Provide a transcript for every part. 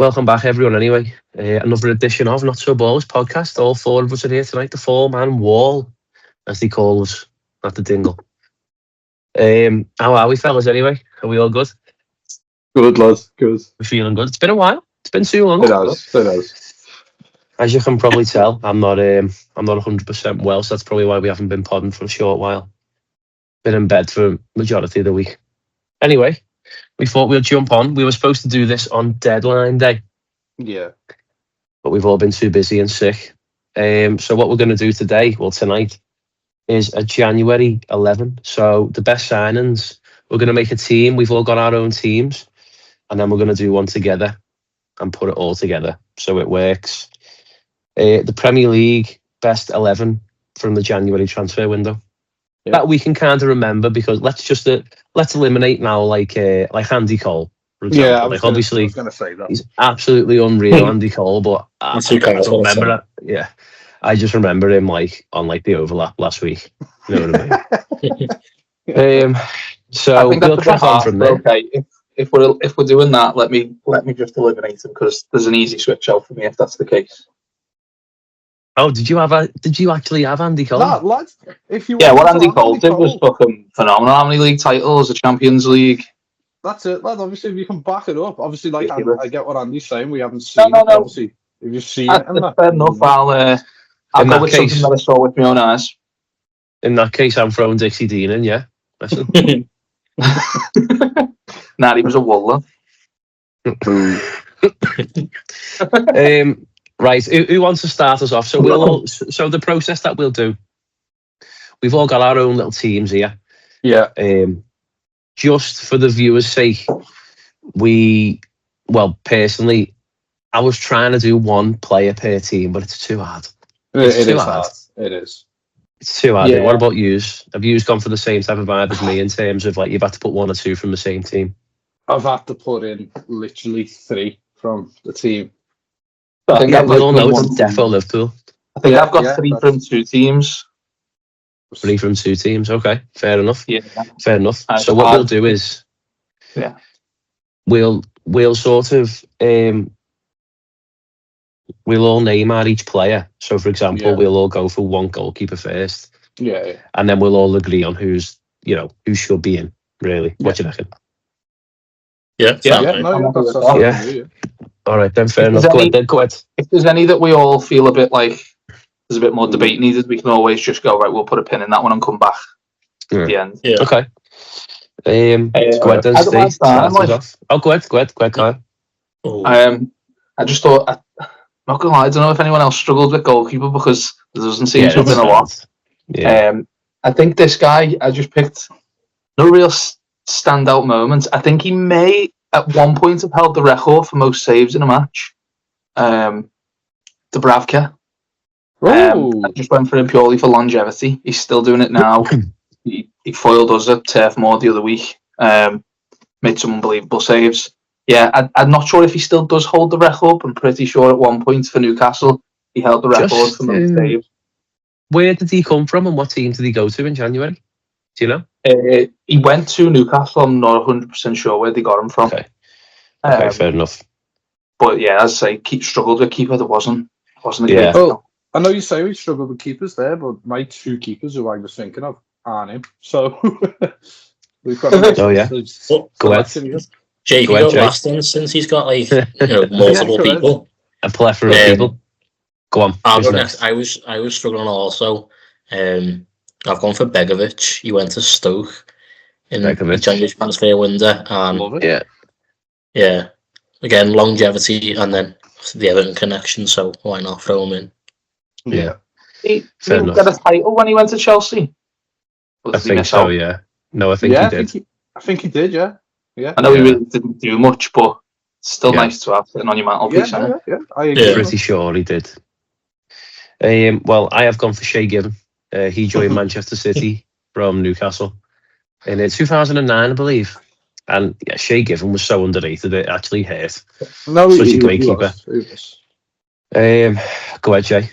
Welcome back, everyone. Anyway, another edition of Not So Balls podcast. All four of us are here tonight. The four-man wall, as they call us, not the dingle. How are we, fellas? Anyway, are we all good? Good, lads. Good. We're feeling good. It's been a while. It's been too long. It has. As you can probably tell, I'm not 100% well, so that's probably why we haven't been podding for a short while. Been in bed for majority of the week. Anyway, we thought we'd jump on. We were supposed to do this on deadline day. Yeah. But we've all been too busy and sick. So what we're going to do tonight, is a January 11. So the best signings, we're going to make a team. We've all got our own teams. And then we're going to do one together and put it all together so it works. The Premier League best 11 from the January transfer window. Yeah. That we can kind of remember, because let's eliminate now like Andy Cole, for example. I was going to say that. He's absolutely unreal, Andy Cole, but I don't remember that. Yeah. I just remember him on the overlap last week. You know what I mean? So I think we'll crack on from there. Okay, if we're doing that, let me just eliminate him, because there's an easy switch out for me if that's the case. Oh, did you actually have Andy Cole? Nah, lads, what Andy Cole did was fucking phenomenal. How many league titles? The Champions League. That's it, lad. Obviously, if you can back it up. Obviously, I get what Andy's saying. We haven't seen it. Obviously, if you've seen it. Fair enough. I'll go with something that I saw with my own eyes. In that case, I'm throwing Dixie Dean in, yeah. Listen. Nah, he was a Waller. Right, who wants to start us off? So so the process that we'll do, we've all got our own little teams here. Yeah. Just for the viewers' sake, personally, I was trying to do one player per team, but it's too hard. It is hard. It is. It's too hard. Yeah. What about yous? Have yous gone for the same type of vibe as me in terms of you've had to put one or two from the same team? I've had to put in literally 3 from the team. I think we all know it's defo Liverpool. I think I've got 3 from 2 teams. 3 from 2 teams. Okay, fair enough. Yeah, fair enough. So what we'll do is, we'll sort of we'll all name out each player. So, for example, we'll all go for one goalkeeper first. Yeah. And then we'll all agree on who should be in. Really, what do you reckon? Yeah. All right, then fair enough. Go ahead. If there's any that we all feel a bit like there's a bit more debate needed, we can always just go, right, we'll put a pin in that one and come back at the end. Yeah. Okay. Go ahead then, Steve. Go ahead, Kyle. I just thought, I'm not going to lie, I don't know if anyone else struggled with goalkeeper, because there doesn't seem to have been a lot. Yeah. I think this guy, I just picked no real standout moments. I think he may at one point have held the record for most saves in a match. Dubravka. I just went for him purely for longevity. He's still doing it now. he foiled us at Turf Moor the other week. Made some unbelievable saves. Yeah, I'm not sure if he still does hold the record. I'm pretty sure at one point for Newcastle he held the record for most saves. Where did he come from and what team did he go to in January? Do you know? He went to Newcastle. I'm not 100% sure where they got him from. Okay, fair enough. But yeah, as I say, struggled with keeper. There wasn't a great. Well, I know you say we struggled with keepers there, but my 2 keepers who I was thinking of aren't him. So we've got. Go ahead. Jake, go last then, since he's got multiple people. A plethora of people. Go on. I was struggling also. I've gone for Begovic. He went to Stoke in the January transfer window. Love it. Yeah. Again, longevity and then the Everton connection, so why not throw him in? Yeah. He got a title when he went to Chelsea. I think so, yeah. No, I think he did. I think he did, yeah. I know he really didn't do much, but it's still nice to have sitting on your mantelpiece. Yeah. I agree. Pretty sure he did. Well, I have gone for Shay Given. He joined Manchester City from Newcastle in 2009, I believe. And yeah, Shay Given was so underrated, it actually hurt. No, such a great keeper. Go ahead, Jay.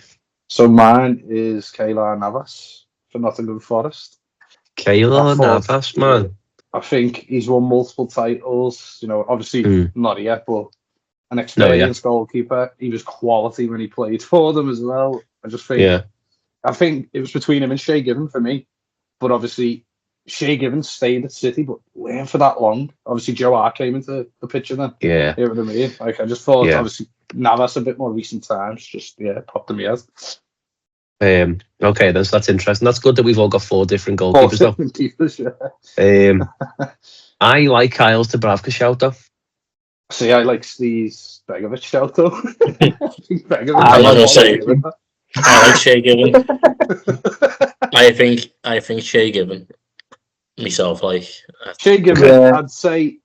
So mine is Keylor Navas for Nottingham Forest. Keylor Navas, man. I think he's won multiple titles. Obviously not yet, but an experienced goalkeeper. He was quality when he played for them as well. I just think, I think it was between him and Shay Given for me. But obviously, Shay Given stayed at City, but weren't for that long. Obviously, Joe Hart came into the picture then. Yeah. You know what I mean? Like, I just thought, obviously, Navas a bit more recent times, just, popped in my head. Okay, that's interesting. That's good that we've all got 4 different goalkeepers, though. I like Kyle's Dubravka shout, though. See, I like Steve's Begovic shout, though. I like Shay Given. I think Shay Given. Myself, like Shay Given, I'd say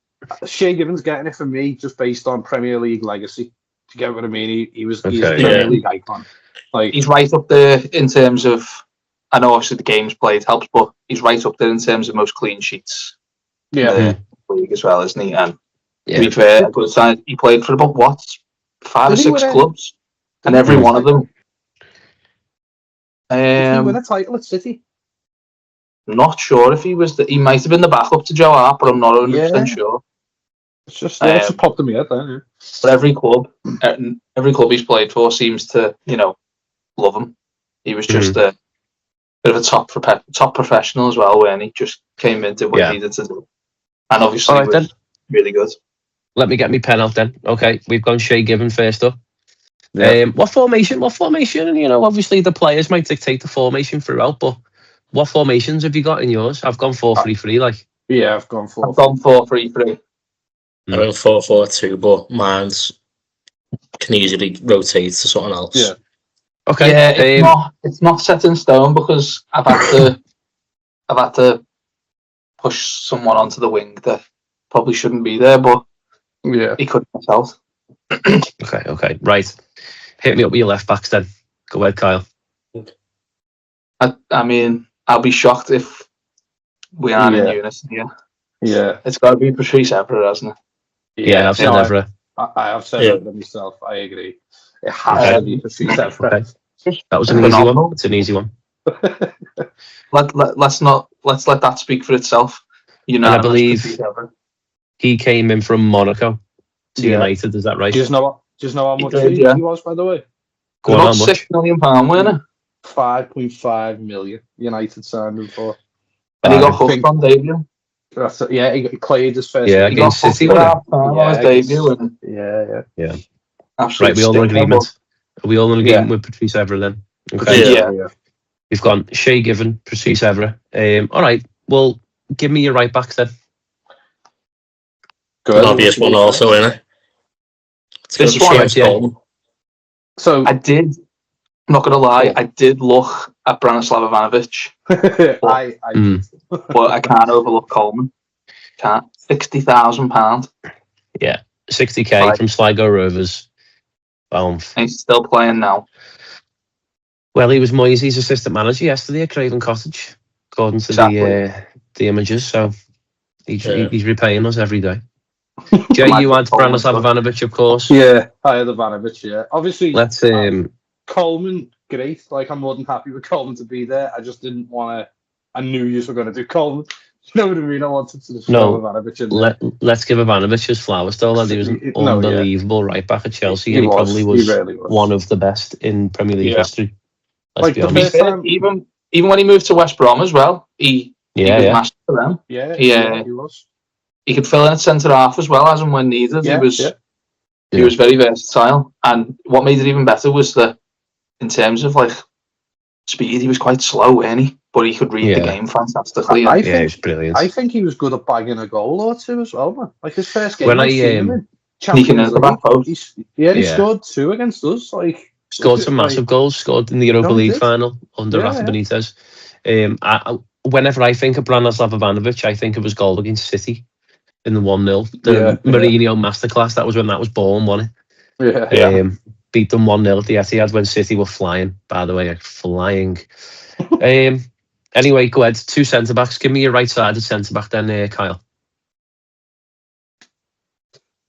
Shay Given's getting it for me just based on Premier League legacy. Do you get what I mean? He's a Premier League icon. Like, he's right up there in terms of, I know obviously the games played helps, but he's right up there in terms of most clean sheets. In the league as well, isn't he? And to be fair, he played for about 5 or 6 clubs, and every one of them. Did he win a title at City? Not sure if he was. He might have been the backup to Joe Hart, but I'm not 100% sure. It's just just popped in my head then. But every club he's played for seems to, love him. He was just a bit of a top professional as well, when he just came in, did what he needed to do, and obviously was really good. Let me get my pen out then. Okay, we've gone Shay Given first up. What formation? Obviously the players might dictate the formation throughout, but what formations have you got in yours? I've gone 4-3-3. Like, I've gone 4. I've gone 4-3-3. I went 4-4-2, but mine's can easily rotate to something else. Yeah. Okay. Yeah, it's not set in stone because I've had to push someone onto the wing that probably shouldn't be there, but he couldn't myself. Okay. Right. Hit me up with your left backs then. Go ahead, Kyle. I mean, I'll be shocked if we aren't in unison here. Yeah. It's got to be Patrice Evra, hasn't it? Yeah, I've said Evra. I have said Evra myself. I agree. It has to be Patrice Evra. Okay. That was an easy one. It's an easy one. Let's let that speak for itself. I believe he came in from Monaco to United. Is that right? Do you know how much he was, by the way? About £6 million, wasn't it? 5.5 million. United signed him for. And he got hooked on debut. That's it. Yeah, he played his first. Yeah, against City. On his debut. Yeah. Absolutely. Right, we all in agreement. Are we all in agreement with Patrice Evra then? Okay. Yeah. We've gone Shay Given, Patrice Evra. All right. Well, give me your right backs then. An obvious one also, innit? This one, So I did. I'm not gonna lie, I did look at Branislav Ivanovic. But I can't overlook Coleman. Can't. £60,000. Yeah, 60k from Sligo Rovers. And he's still playing now. Well, he was Moyes' assistant manager yesterday at Craven Cottage, according to the images. So he's repaying us every day. Jay, you had Branislav Ivanovic, of course. Yeah, I had Ivanovic. Yeah, obviously. Let's Coleman, great. Like, I'm more than happy with Coleman to be there. I just didn't want to. I knew you were going to do Coleman. You know what I mean? I wanted to just throw Ivanovic in. Let's give Ivanovic his flowers, though. He was an unbelievable right back at Chelsea, and he probably was one of the best in Premier League history. Let's be honest. Even when he moved to West Brom as well, he was massive for them. He was. He could fill in at centre half as well, as and when needed. He was very versatile, and what made it even better was that in terms of like speed, he was quite slow, wasn't he? But he could read the game fantastically. He was brilliant. I think he was good at bagging a goal or two as well, man. Like his first game, sneaking in the back post. He scored 2 against us. Scored some massive goals. Scored in the Europa League final under Rafa Benitez. Whenever I think of Branislav Ivanovic, I think of his goal against City in the 1-0. The Mourinho masterclass. That was when that was born, wasn't it? Beat them 1-0 at the Etihad when City were flying. By the way, flying. Anyway, go ahead. 2 centre backs. Give me your right-sided centre back then, Kyle.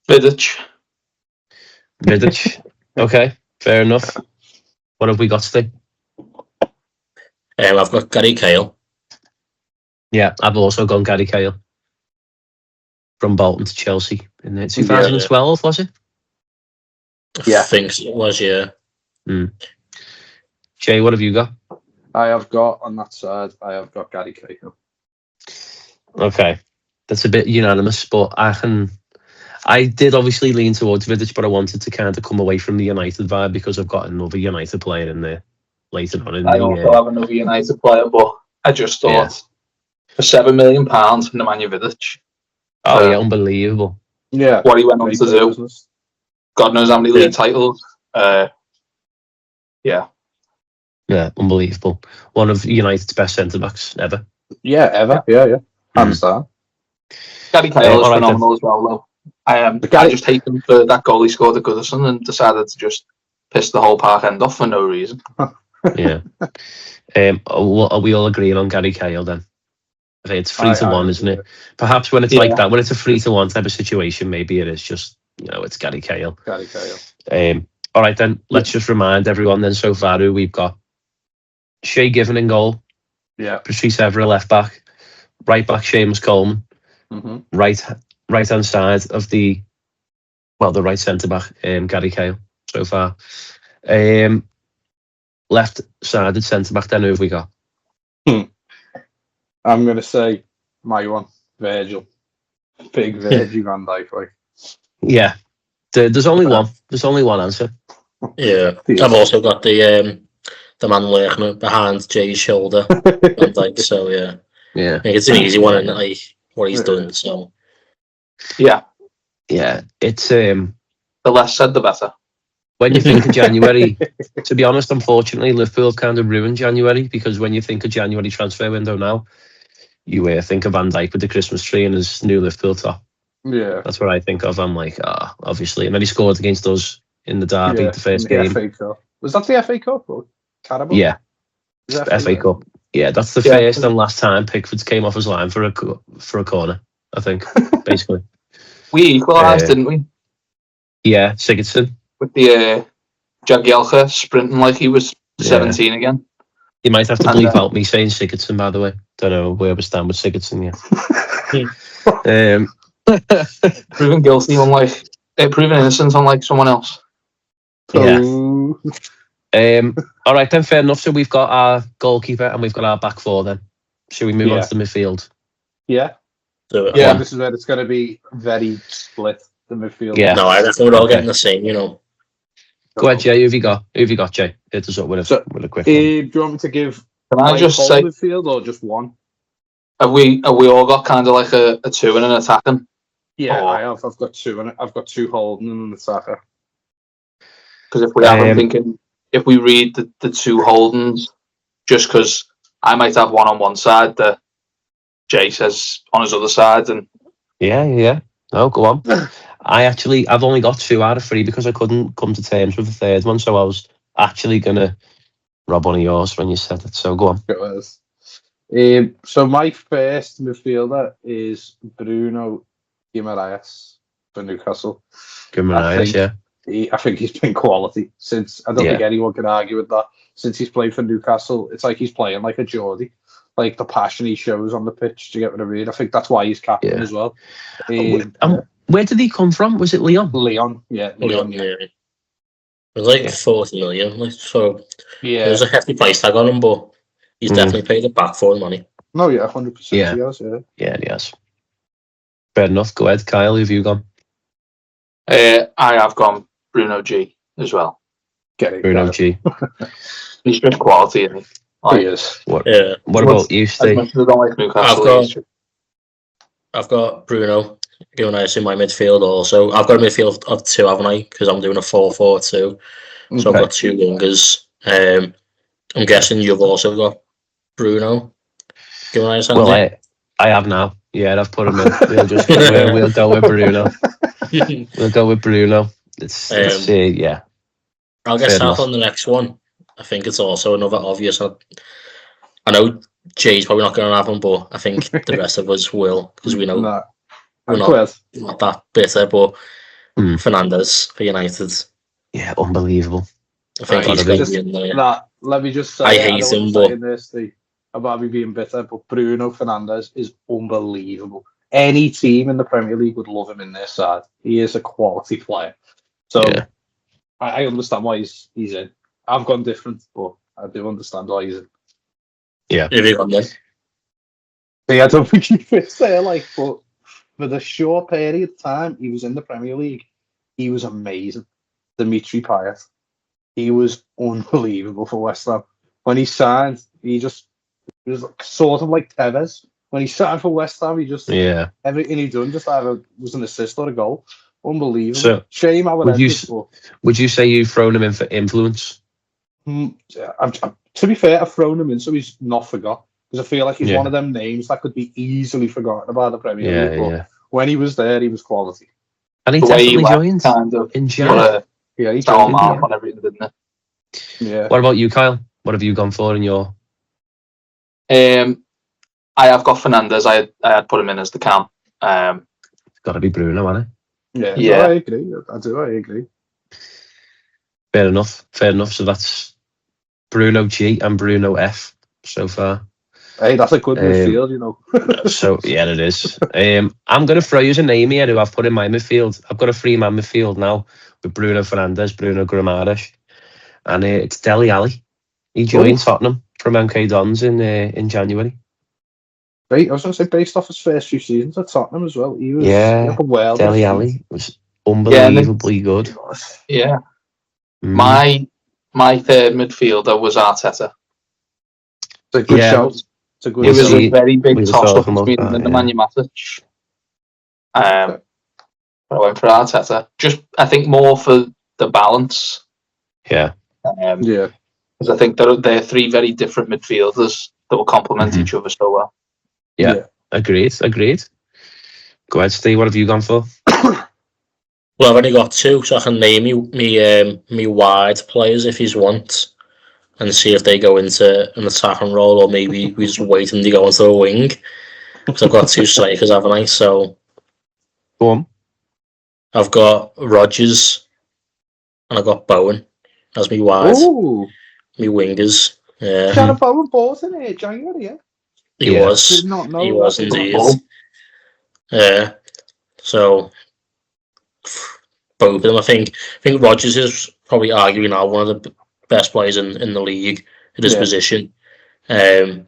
Vidic. Okay, fair enough. What have we got today? I've got Gary Cahill. Yeah, I've also gone Gary Cahill. From Bolton to Chelsea in 2012, was it? I think it was, yeah. Jay, what have you got? I have got, on that side, Gary Cahill. Okay. That's a bit unanimous, but I did obviously lean towards Vidic, but I wanted to kind of come away from the United vibe because I've got another United player in there later on in I also have another United player, but I just thought for £7 million for Nemanja Vidic. Oh, yeah, unbelievable. Yeah. What he went on to do. Business. God knows how many league titles. Yeah, unbelievable. One of United's best centre-backs ever. Yeah, ever. Yeah. Hands down. Gary Cahill is phenomenal as well, though. I just hate him for that goal he scored at Goodison and decided to just piss the whole park end off for no reason. Yeah. Are we all agreeing on Gary Cahill then? I think it's 3-1, isn't it? Perhaps when it's like that, when it's a 3-1 type of situation, maybe it is just, it's Gary Cahill. Gary Cahill. All right, then, let's just remind everyone then so far who we've got. Shay Given in goal. Yeah. Patrice Evra left back. Right back, Seamus Coleman. Mm-hmm. Right hand side of the right centre back, Gary Cahill so far. Left sided centre back, then who have we got? I'm going to say my one, Virgil. Big Virgil van Dijk. Like. Yeah. There's only one. There's only one answer. Yeah. I've also got the man lurking behind Jay's shoulder. Van Dijk, so yeah. Yeah. I think it's an easy one, and like what he's done. So yeah. It's the less said, the better. When you think of January, to be honest, unfortunately, Liverpool have kind of ruined January because when you think of January transfer window now, you think of Van Dijk with the Christmas tree and his new Liverpool top. Yeah, that's what I think of. I'm like, obviously, and then he scored against us in the derby, the first game. FA Cup. Was that the FA Cup or Carabao? Yeah, FA Cup. Yeah, that's the first and last time Pickford came off his line for a corner. I think, basically. We equalised, didn't we? Yeah, Sigurdsson. With the Jagielka sprinting like he was 17 again. You might have to bleep out me saying Sigurdsson, by the way. Don't know where we stand with Sigurdsson yet. Proven guilty, proven innocent, unlike someone else. Yeah. All right, then, fair enough. So we've got our goalkeeper and we've got our back four then. Should we move on to the midfield? Yeah. Yeah. This is where it's going to be very split, the midfield. Yeah. No, I reckon we're all getting the same, Go ahead, Jay. Who have you got, Jay? Hit us up with a quick one. Do you want me to give say midfield or just one? Have we all got kind of like a two and an attacking? Yeah, I have. I've got two, and I've got two holding and an attacker. Because if we have, I'm thinking if we read the two holdings, just because I might have one on one side that Jay says on his other side, and yeah. No, go on. I've only got 2 out of 3 because I couldn't come to terms with the third one, so I was actually gonna rob one of yours when you said it. So go on. It was. So my first midfielder is Bruno Guimaraes for Newcastle. Guimaraes, I think he's been quality since. I don't think anyone can argue with that. Since he's played for Newcastle, it's like he's playing like a Geordie. Like the passion he shows on the pitch, to get what I mean. I think that's why he's captain as well. Where did he come from? Was it Leon? Leon. It was like 40 million. So there's a hefty price tag on him, but he's definitely paid it back for the money. No, 100%. Yeah. He has, yeah, he has. Fair enough. Go ahead, Kyle. Who have you gone? I have gone Bruno G as well. Bruno G. He's just quality, isn't he? He is. What about you, Steve? I've got Bruno Guimaraes in my midfield also. I've got a midfield of 2, haven't I? Because I'm doing a 4-4-2. So I've got 2 wingers. I'm guessing you've also got Bruno Guimaraes. Well, I have now. Yeah, I've put him in. We'll go with Bruno. We'll go with Bruno. Let's see, I'll get started on the next one. I think it's also another obvious. I know Jay's probably not going to have him, but I think the rest of us will, because we know we're not that bitter. But Fernandes for United. Yeah, unbelievable. I think he's going to be in there. Let me just say, I hate him, but about me being bitter, but Bruno Fernandes is unbelievable. Any team in the Premier League would love him in their side. He is a quality player. So I understand why he's in. I've gone different, but I do understand why he's in. Yeah. Who have you gone then? I don't think he fits there, like, but for the short period of time he was in the Premier League, he was amazing. Dimitri Payet. He was unbelievable for West Ham. When he signed, he was sort of like Tevez. When he signed for West Ham, he just everything he done just either was an assist or a goal. Unbelievable. So, shame how it ended. Would you say you've thrown him in for influence? To be fair, I've thrown him in so he's not forgot. Because I feel like he's one of them names that could be easily forgotten about the Premier League. But when he was there, he was quality. And he definitely joined kind of in Jan. He joined on everything, didn't it? Yeah. What about you, Kyle? What have you gone for in your? I have got Fernandes. I had put him in as the cam. It's got to be Bruno, hasn't it? Yeah. No, I agree. I agree. Fair enough. So that's Bruno G and Bruno F so far. Hey, that's a good midfield, you know. So yeah, it is. I'm going to throw you a name here who I've put in my midfield. I've got a 3-man midfield now with Bruno Fernandes, Bruno Guimaraes, and it's Dele Alli. He joined Tottenham from MK Dons in January. Right, I was going to say based off his first few seasons at Tottenham as well. He was Dele Alli was unbelievably good. Yeah. My third midfielder was Arteta. It's a good shout. It was a very big toss-up between him and Nemanja Matic. I went for Arteta. Just, I think, more for the balance. Yeah. Because I think they're three very different midfielders that will complement each other so well. Yeah. Agreed. Go ahead, Steve. What have you gone for? Well, I've only got 2, so I can name me wide players if you want, and see if they go into an attacking role, or maybe we just wait and they go into a wing. Because I've got 2 strikers, haven't I? So, go on. I've got Rodgers and I've got Bowen as me wide. Ooh. Me wingers. Yeah. Jared Bowen bought in January, yeah? He was. Did not know he that. was indeed. Yeah. So, both of them, I think Rodgers is probably arguing now one of the best players in the league at his position. They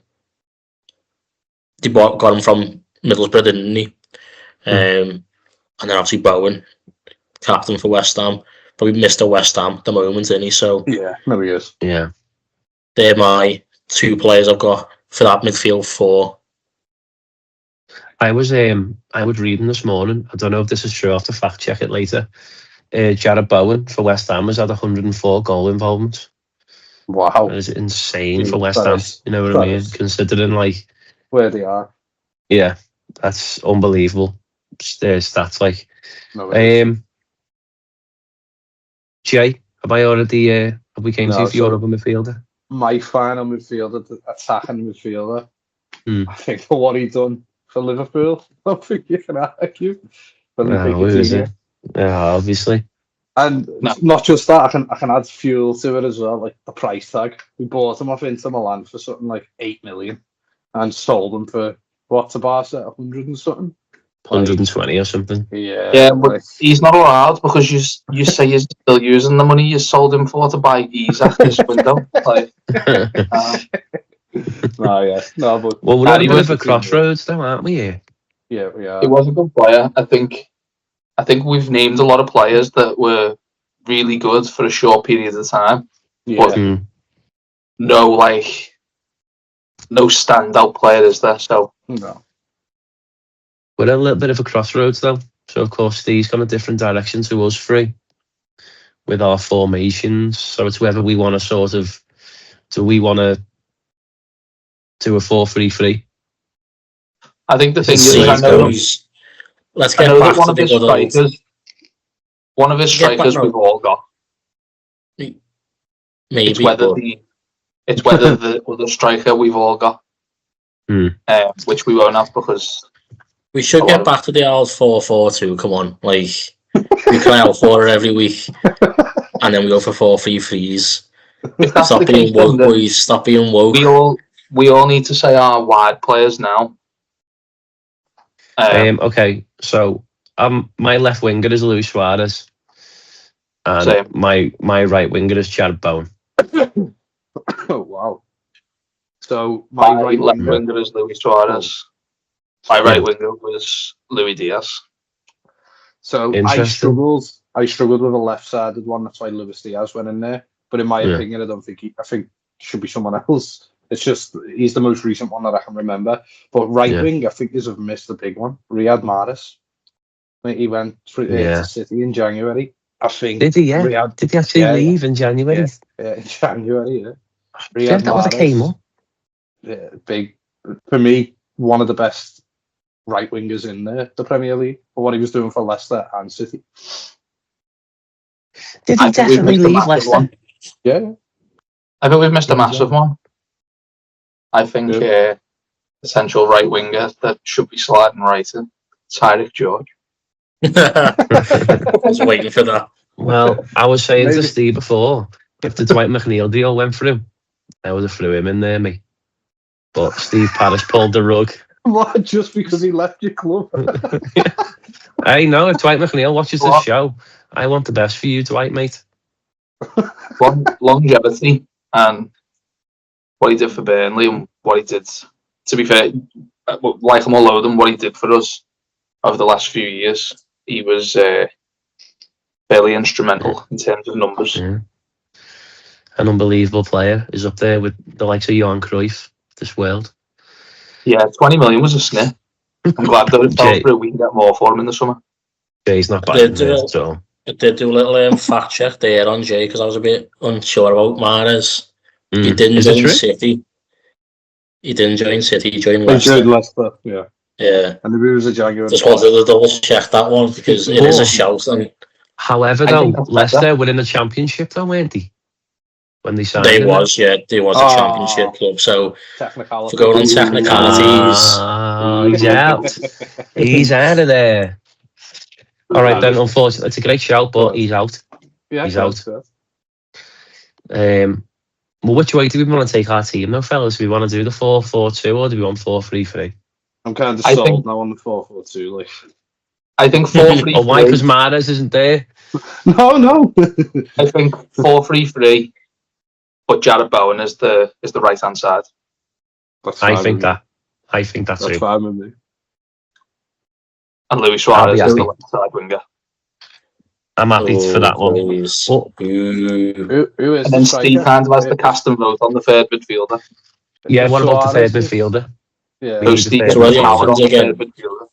got him from Middlesbrough, didn't he? And then obviously Bowen, captain for West Ham, probably Mr. West Ham at the moment, isn't he? So no, he is. Yeah, they're my 2 players I've got for that midfield 4. I was reading this morning. I don't know if this is true. I'll have to fact check it later. Jared Bowen for West Ham has had 104 goal involvements. Wow, that is insane for West Ham. You know what I mean? Considering like where they are. Yeah, that's unbelievable. Stats like. No, Jay, have I already? Have we came to you for your other midfielder? My final midfielder, the attacking midfielder. I think for what he done for Liverpool, I don't think you can argue. Yeah, obviously. And not just that, I can add fuel to it as well, like the price tag. We bought him off Inter Milan for something like 8 million, and sold him for to Barca 100 and something. 120 or something. Yeah, but he's not allowed because you say you're still using the money you sold him for to buy Isaac this window. Like, but well, we're at a bit of a crossroads, though, aren't we? Yeah, we are. He was a good player. I think we've named a lot of players that were really good for a short period of time. Yeah. But no standout player is there. So no. We're at a little bit of a crossroads, though. So, of course, Steve's gone a different direction to us 3 with our formations. So it's whether we want to sort of... Do we want to do a 4-3-3? I think the thing is, I know... Let's get back to the strikers. One of his strikers we've all got. Maybe. It's whether the other striker we've all got. Which we won't have because... We should get back to the old 4-4-2. Come on, like we cry out for it every week, and then we go for 4-3-3s. Stop being woke, boys. Stop being woke. We all need to say our wide players now. Okay, so my left winger is Luis Suarez, And Same. my right winger is Jarrod Bowen. Oh, wow. So my right winger is Luis Suarez. My right winger was Luis Diaz. So I struggled with a left-sided one. That's why Luis Diaz went in there. But in my opinion, I think it should be someone else. It's just he's the most recent one that I can remember. But right wing, I think is have missed the big one. Riyad Mahrez. I think he went to City in January. I think. Did he? Yeah. Did he actually leave in January? Yeah, in January. Yeah. Riyad that was a came up. Yeah, big for me. One of the best right wingers in the Premier League for what he was doing for Leicester and City. Did he definitely leave Leicester? One. Yeah. I think we've missed a massive one. I think the central right winger that should be sliding right in, Tyreek George. I was waiting for that. Well, I was saying to Steve before, if the Dwight McNeil deal went through, I would have threw him in there, me. But Steve Parish pulled the rug. What? Just because he left your club? Hey, no, if Dwight McNeil watches this show, I want the best for you, Dwight, mate. Longevity and what he did for Burnley and what he did, to be fair, like him all over them, what he did for us over the last few years, he was fairly instrumental in terms of numbers. Yeah. An unbelievable player is up there with the likes of Johan Cruyff, this world. Yeah, 20 million was a snip. I'm glad that it fell through. We can get more for him in the summer. Jay's not bad at all. I did do a little fact check there on Jay because I was a bit unsure about Mahrez. He didn't join City. He didn't join City. He joined Leicester. He joined Leicester, yeah. Yeah. And maybe it was a Jaguar. Just wanted to double check that one because it is a shout. And however, though, Leicester were in the Championship, though, weren't they? When they signed They was a Championship club. So for going on technicalities, he's out. He's out of there. All right, then. Unfortunately, it's a great shout, but he's out. Yeah, he's out. Well, which way do we want to take our team, though, fellas? Do we want to do the 4-4-2 or do we want 4-3-3? I'm kind of sold now on the 4-4-2. Like, I think 4-3-3. Oh, why? Because Mahrez isn't there. No. I think 4-3-3. But Jarrod Bowen is the right hand side. I think that's too. Fine with me. And Luis Suarez is the left side winger. I'm happy for that one. Who is and then Steve kind of has the cast and vote on the third midfielder. Yeah, what about the third midfielder? Yeah. So Steve on the third midfielder.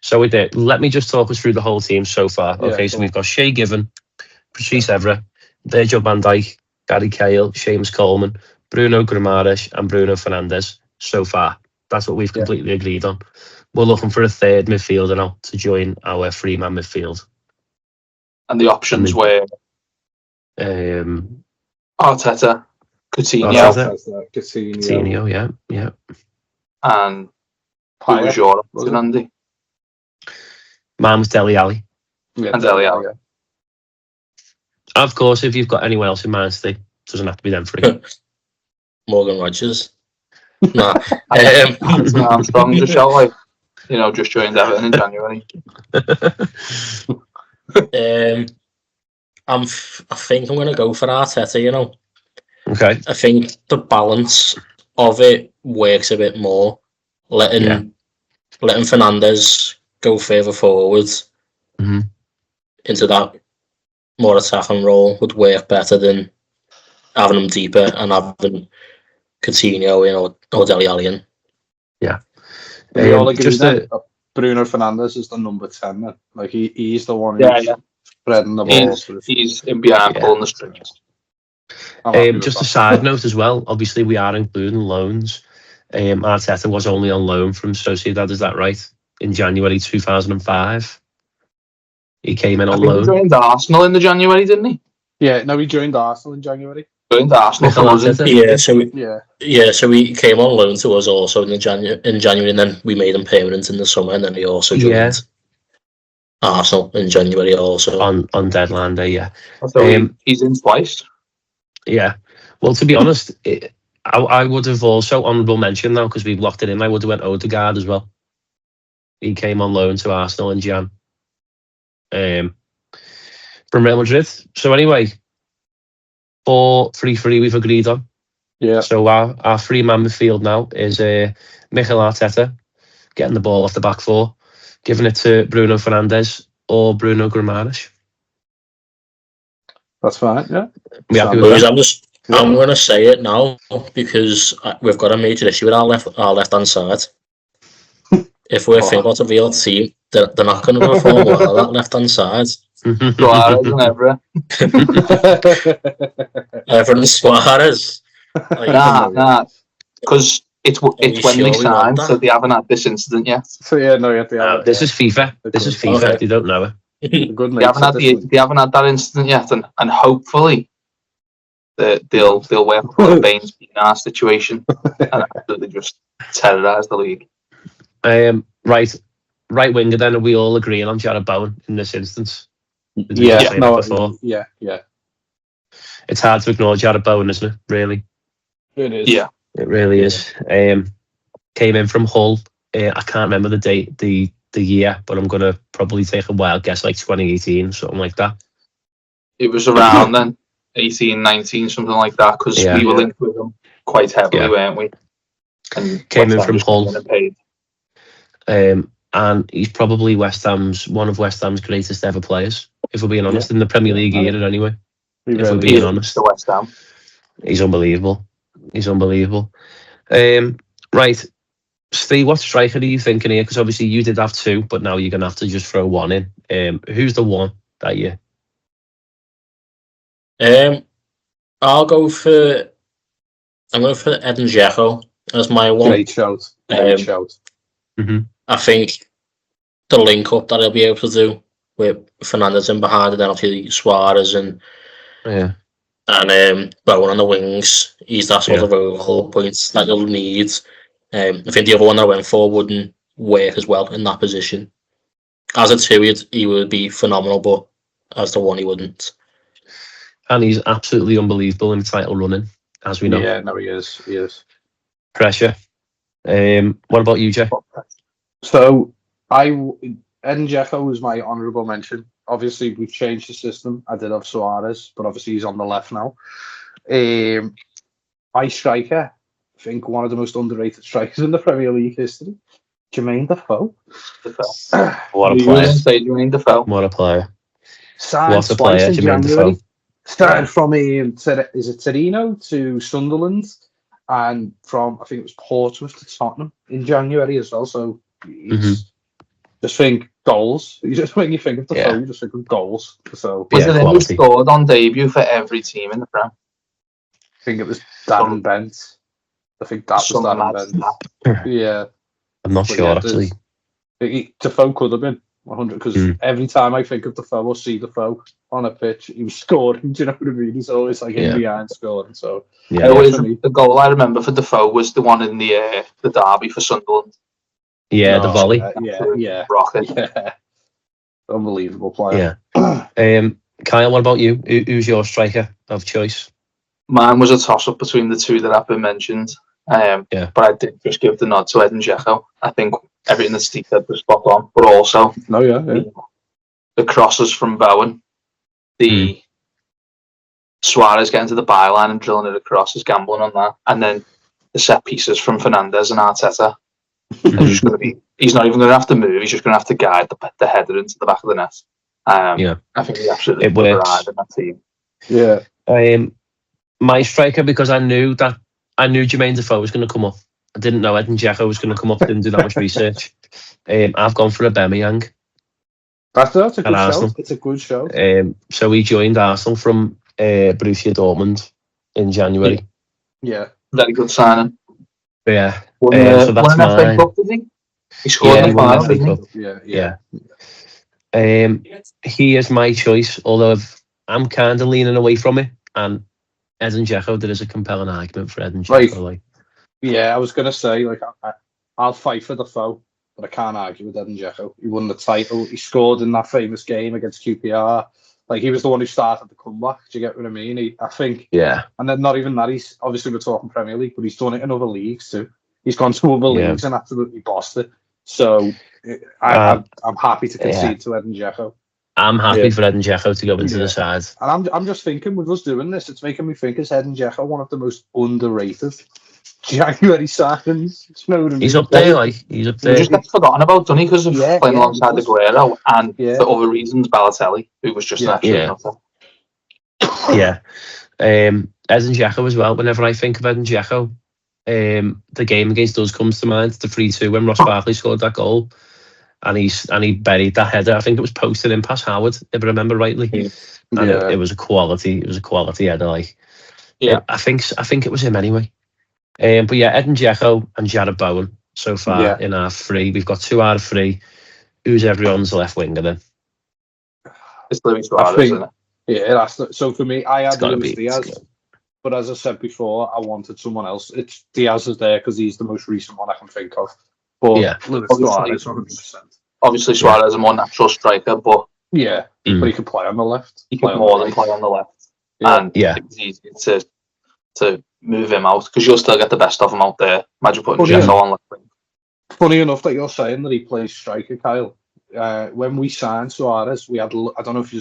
So we did. Let me just talk us through the whole team so far. Okay, so we've got Shay Given, Patrice Evra, Virgil van Dijk, Gary Cahill, Seamus Coleman, Bruno Guimaraes and Bruno Fernandes so far. That's what we've completely agreed on. We're looking for a third midfielder now to join our three-man midfield. And the options were Arteta, Coutinho, yeah. And who was your option, Andy? Mine was Dele Alli. And Dele Alli. Of course, if you've got anyone else in mind, Steve, doesn't have to be them three. Morgan Rodgers. Nah. Armstrong just shot like, just joined Everton in January. I think I'm going to go for Arteta, Okay. I think the balance of it works a bit more. Letting Fernandes go further forward into that more attacking role would work better than having him deeper and having Coutinho or Dele Alli in. Yeah. Bruno Fernandes is the number 10 then. Like he's the one who's spreading the ball. He's in behind pulling the strings. Just a side note as well, obviously we are including loans. Arteta was only on loan from Sociedad, is that right? In January 2005. He came in on loan. He joined Arsenal in the January, didn't he? Yeah, no, he joined Arsenal in January. Joined Arsenal for us. So he came on loan to us also in January, and then we made him permanent in the summer, and then he also joined Arsenal in January also on deadline day. Yeah, so he's in twice. Yeah, well, to be honest, I would have also honourable mention now because we've locked it in. I would have went Odegaard as well. He came on loan to Arsenal in Jan. from Real Madrid. So anyway, 4-3-3 we've agreed on. Yeah. So our three-man midfield now is Mikel Arteta getting the ball off the back four, giving it to Bruno Fernandes or Bruno Guimaraes. That's fine, yeah. We happy with that? I'm going to say it now because we've got a major issue with our left-hand side. If we're thinking about a real team, they're not going to perform well on that left-hand side. Suarez and Evra. Evra and Suarez. Nah. Because it's when they signed, so they haven't had this incident yet. So yeah, no, they haven't. This is FIFA. This is FIFA. Okay. They don't know it. They haven't had that incident yet, and hopefully they'll work with Baines being in our situation and absolutely just terrorise the league. Right winger. Then are we all agreeing on Jarrod Bowen in this instance? Yeah. It's hard to ignore Jarrod Bowen, isn't it? Really. It is. Yeah. It really is. Came in from Hull. I can't remember the date, the year, but I'm gonna probably take a wild guess, like 2018, something like that. It was around then, 18, 19, something like that, because we were linked with them quite heavily, weren't we? And came in from Hull. And he's probably one of West Ham's greatest ever players, if we're being honest, in the Premier League era anyway. If we're being honest. The West Ham. He's unbelievable. Right. Steve, what striker are you thinking here? Because obviously you did have two, but now you're going to have to just throw one in. Who's the one that you... I'm going for Edin Dzeko as my one. Great shout. Mm-hmm. I think the link up that he'll be able to do with Fernandes in behind, and then obviously Suarez and Bowen on the wings. He's that sort of overall point that you'll need. I think the other one I went for wouldn't work as well in that position. As a two, he would be phenomenal, but as the one, he wouldn't. And he's absolutely unbelievable in title running, as we know. Yeah, no, he is. Pressure. What about you, Jay? So, Edin Dzeko was my honourable mention. Obviously, we've changed the system. I did have Suarez, but obviously he's on the left now. My striker, I think one of the most underrated strikers in the Premier League history, Jermaine Defoe. What a player. Jermaine Defoe. What a player. Signed twice in January. Started from is it Torino to Sunderland, and from I think it was Portsmouth to Tottenham in January as well. So just think goals. When you think of Defoe, you just think of goals. So was it him who scored on debut for every team in the Prem? I think it was Darren Bent. I think that was Darren Bent. Yeah, I'm not sure actually. Defoe could have been 100 because every time I think of Defoe or see Defoe on a pitch, he was scoring. Do you know what I mean? He's always like in behind scoring. So the goal I remember for Defoe was the one in the derby for Sunderland. Yeah, the volley. Rocket. Yeah. Unbelievable player. Yeah. Kyle, what about you? Who's your striker of choice? Mine was a toss-up between the two that have been mentioned. But I did just give the nod to Edin Dzeko. I think everything that Steve said was spot on, but also the crosses from Bowen, the Suarez getting to the byline and drilling it across, is gambling on that, and then the set pieces from Fernandes and Arteta. He's not even going to have to move. He's just going to have to guide the header into the back of the net. I think he absolutely arrived in that team. Yeah. My striker, because I knew Jermaine Defoe was going to come up. I didn't know Edin Dzeko was going to come up. Didn't do that much research. I've gone for Aubameyang. That's a good show. It's a good show. So he joined Arsenal from Borussia Dortmund in January. Yeah, very good signing. Yeah. So that's my. FA Cup, did he? He scored in the final, didn't he? Yeah. He is my choice, although I'm kind of leaning away from it. And Edin Dzeko, there is a compelling argument for Edin Dzeko. Yeah, I was going to say, I'll fight for Defoe, but I can't argue with Edin Dzeko. He won the title. He scored in that famous game against QPR. He was the one who started the comeback. Do you get what I mean? I think. Yeah. And then not even that. He's obviously we're talking Premier League, but he's done it in other leagues too. He's gone to other leagues and absolutely bossed it. So I'm happy to concede to Edin Dzeko. I'm happy for Edin Dzeko to go into the side. And I'm just thinking, with us doing this, it's making me think, is Edin Dzeko one of the most underrated January signings? You know what I mean? He's up there, like, he's up there. He just gets forgotten about, doesn't he, because of playing alongside Aguero and for other reasons, Balotelli, who was just an absolute nutter. Yeah. Edin Dzeko as well. Whenever I think of Edin Dzeko, the game against us comes to mind, the 3-2 when Ross Barkley scored that goal. And he buried that header. I think it was posted in past Howard, if I remember rightly. And it was a quality header. Like, I think it was him anyway. But yeah, Edin Dzeko and Jarrod Bowen so far in our 3. We've got 2 out of 3. Who's everyone's left winger then? It's Luis Suarez, isn't it? Yeah, so for me, I had Luis Diaz. But as I said before, I wanted someone else. It's Diaz is there because he's the most recent one I can think of. But Luis Suarez, 100%. Obviously, Suarez is a more natural striker, but but he can play on the left. He can more than play on the left, and it's easy to move him out because you'll still get the best of him out there. Imagine putting Dzeko on left wing. Funny enough that you're saying that he plays striker, Kyle. When we signed Suarez, we had, I don't know if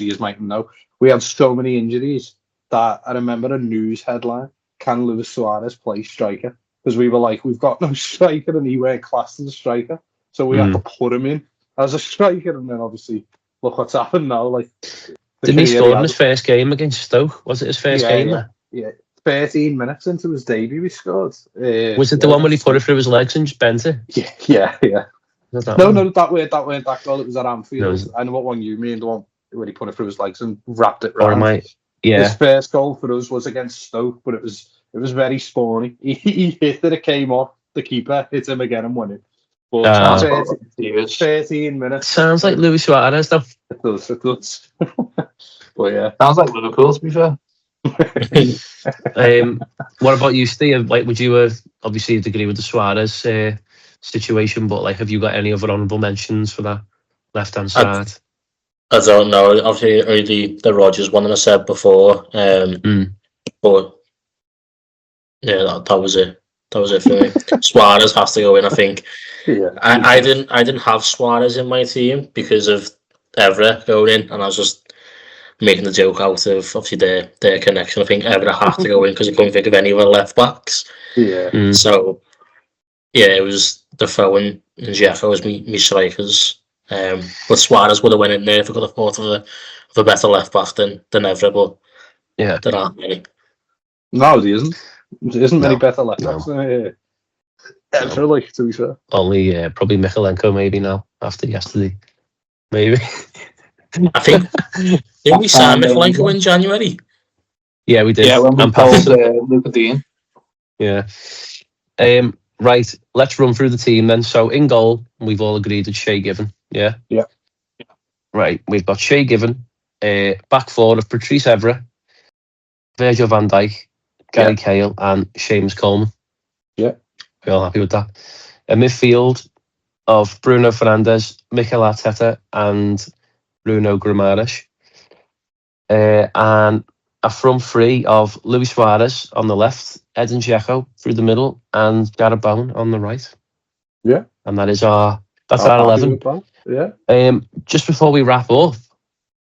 you might know, we had so many injuries that I remember a news headline: "Can Luis Suarez play striker?" Because we were like, we've got no striker, and he weren't classed as a striker. So we had to put him in as a striker, and then obviously look what's happened now. Like, didn't he score in his first game against Stoke? Was it his first game? Yeah, 13 minutes into his debut, he scored. Was it the one when he put it through his legs and just bent it? Yeah. No, that weren't that goal. It was at Anfield. I know what one you mean, the one where he put it through his legs and wrapped it round. His first goal for us was against Stoke, but it was very spawny. He hit it came off. The keeper hit him again and won it. But 13 minutes. Sounds like Luis Suarez, though. It does. But yeah. Sounds like Liverpool, to be fair. What about you, Steve? Like, would you obviously agree with the Suarez situation, but like, have you got any other honourable mentions for that left-hand side? I don't know. Obviously, only the Rodgers one that I said before. But yeah, that was it. That was it for me. Suarez has to go in, I think. I didn't have Suarez in my team because of Evra going in, and I was just making the joke out of obviously their connection. I think Evra had to go in because I couldn't think of any other left backs. So it was Defoe and Dzeko as me strikers. But Suarez would have went in there if I could have thought of a better left back than Evra, but there aren't many. No, there isn't. There isn't many better left backs. Evra, like, to be fair. Only probably Mykolenko maybe now after yesterday. Maybe. I think didn't we sign Mykolenko in January? Yeah, we did. Yeah, when we told Luca Dean. Yeah. Right, let's run through the team then. So in goal, we've all agreed it's Shay Given. Yeah. Right, we've got Shay Given, back 4 of Patrice Evra, Virgil van Dijk, Gary Cahill, and Seamus Coleman. Yeah. We're all happy with that. A midfield of Bruno Fernandes, Mikel Arteta, and Bruno Guimaraes. And a front 3 of Luis Suarez on the left, Edin Dzeko through the middle, and Jarrod Bowen on the right. Yeah. And that's our 11. Yeah. Just before we wrap up,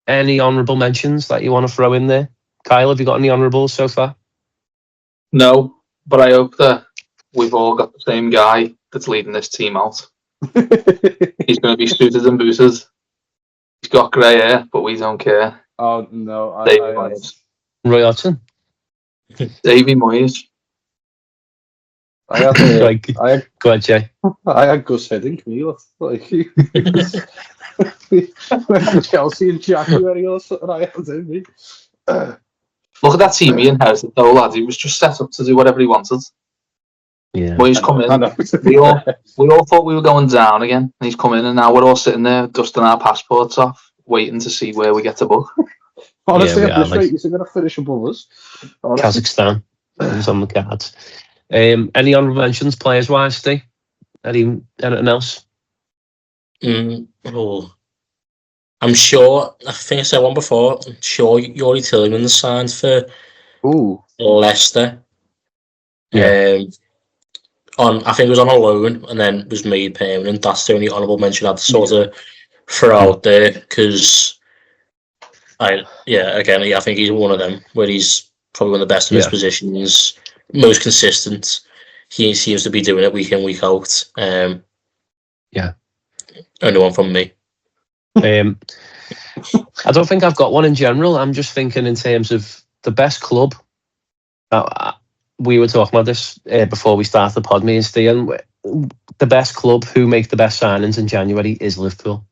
any honourable mentions that you want to throw in there? Kyle, have you got any honourables so far? No, but I hope that we've all got the same guy that's leading this team out. He's going to be suited and booted. He's got grey hair, but we don't care. Oh, no. Davy Moyes. Roy Hodgson? Davy Moyes. Go ahead, Jay. I had Gus Hiddink, like Chelsea in January or something. I had him. Look at that team he inherited, though, lad. He was just set up to do whatever he wanted. Yeah. Moyes come in. We all thought we were going down again, and he's come in, and now we're all sitting there dusting our passports off, waiting to see where we get to book. Honestly, at this rate, you're going to finish above us. Kazakhstan is on the cards. Any honourable mentions, players-wise, Steve? Anything else? I'm sure, I think I said one before, I'm sure Youri Tielemans signed for Leicester. Yeah. I think it was on a loan and then was made permanent. That's the only honourable mention I had to sort of throw out there because I think he's one of them where he's probably one of the best in his positions, most consistent. He seems to be doing it week in, week out. Only one from me. I don't think I've got one in general. I'm just thinking in terms of the best club. We were talking about this before we started the pod, me and Stian. The best club who make the best signings in January is Liverpool.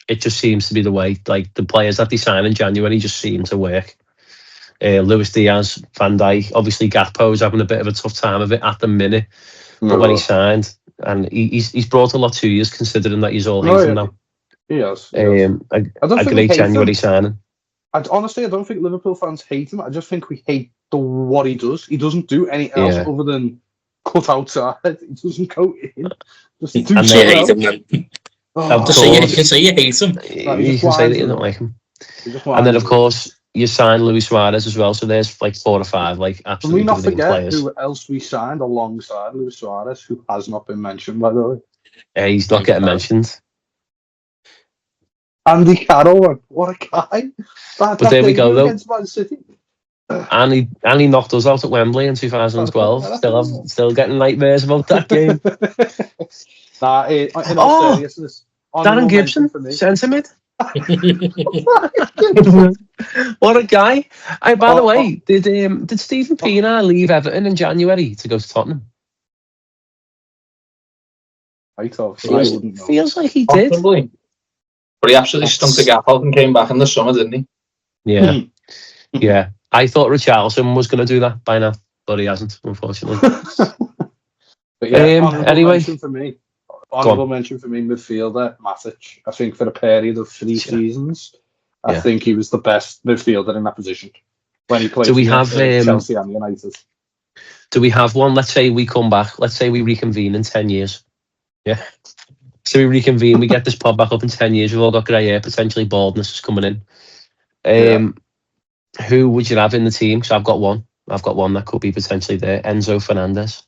It just seems to be the way. Like the players that they sign in January just seem to work. Luis Diaz, Van Dijk, obviously Gakpo's having a bit of a tough time of it at the minute. But when he signed, and he's brought a lot to you, considering that he's all hate him now. He has. A great January signing. Honestly, I don't think Liverpool fans hate him. I just think we hate what he does. He doesn't do anything else other than cut outside. He doesn't go in. Just do and they hate him then. You can say you hate him. You can say that you don't like him. And then, of course, you signed Luis Suarez as well. So there's like 4 or 5 like absolutely brilliant players. Can we not forget who else we signed alongside Luis Suarez, who has not been mentioned, by the way? He's not getting mentioned. Andy Carroll, what a guy! But there we go, though. And he knocked us out at Wembley in 2012. Still getting nightmares about that game. In all seriousness, Darren Gibson, centre-mid. What a guy! By the way, did Stephen Pienaar leave Everton in January to go to Tottenham? Feels like he did. Possibly. But he absolutely stunk the gap out and came back in the summer, didn't he? Yeah. Yeah. I thought Richarlison was going to do that by now, but he hasn't, unfortunately. But anyway, honourable mention for me, midfielder, Matic. I think for a period of 3 seasons, I think he was the best midfielder in that position when he played for Chelsea and United. Do we have one? Let's say we come back. Let's say we reconvene in 10 years. Yeah. So we reconvene, we get this pod back up in 10 years, we've all got grey hair, potentially baldness is coming in. Who would you have in the team? Because I've got one that could be potentially there. Enzo Fernandez.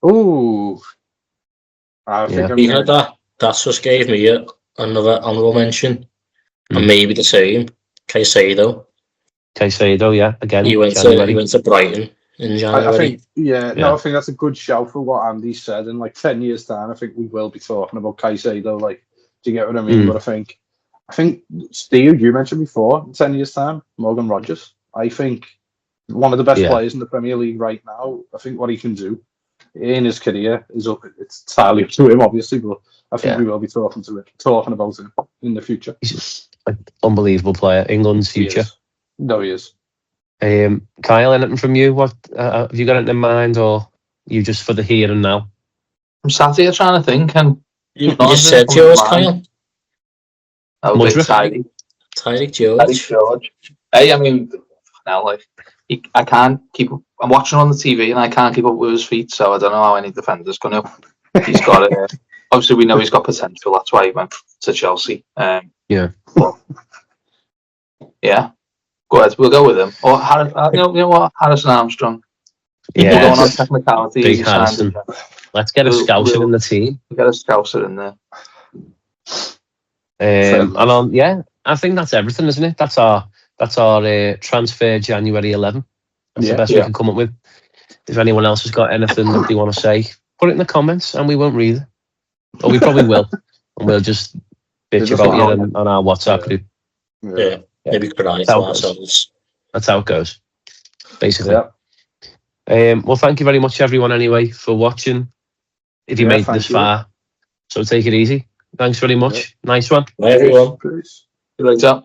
Ooh. I think that just gave me another honourable mention. And maybe the same. Caicedo, yeah. Again, he went to Brighton in January. I think that's a good shout for what Andy said. In like 10 years' time, I think we will be talking about Caicedo. Like, do you get what I mean? But I think Steve, you mentioned before, in 10 years' time, Morgan Rogers. I think one of the best players in the Premier League right now. I think what he can do in his career is it's entirely up to him, obviously, but I think we will be talking about him in the future. He's an unbelievable player. England's future. He is. Kyle, anything from you? What have you got anything in mind, or you just for the here and now? I'm sat here trying to think, and you said yours, Kyle. Tyreek George. Hey, I mean, now like I can't keep up. I'm watching on the TV and I can't keep up with his feet, so I don't know how any defender's going to. He's got obviously we know he's got potential. That's why he went to Chelsea. Yeah. Go ahead, we'll go with him. Or you know what? Harrison Armstrong. Yeah. Going on technicality. Big Harrison. Let's get a Scouser in the team. We'll get a Scouser in there. I think that's everything, isn't it? That's our transfer January 11. That's the best we can come up with. If anyone else has got anything that they want to say, put it in the comments and we won't read it. Or we probably will. And we'll just bitch about it on our WhatsApp group. Yeah. Maybe cry to ourselves. That's how it goes, basically. Well, thank you very much, everyone, anyway, for watching. If you made it this far, so take it easy. Thanks very much. Nice one. Bye, everyone. See you later.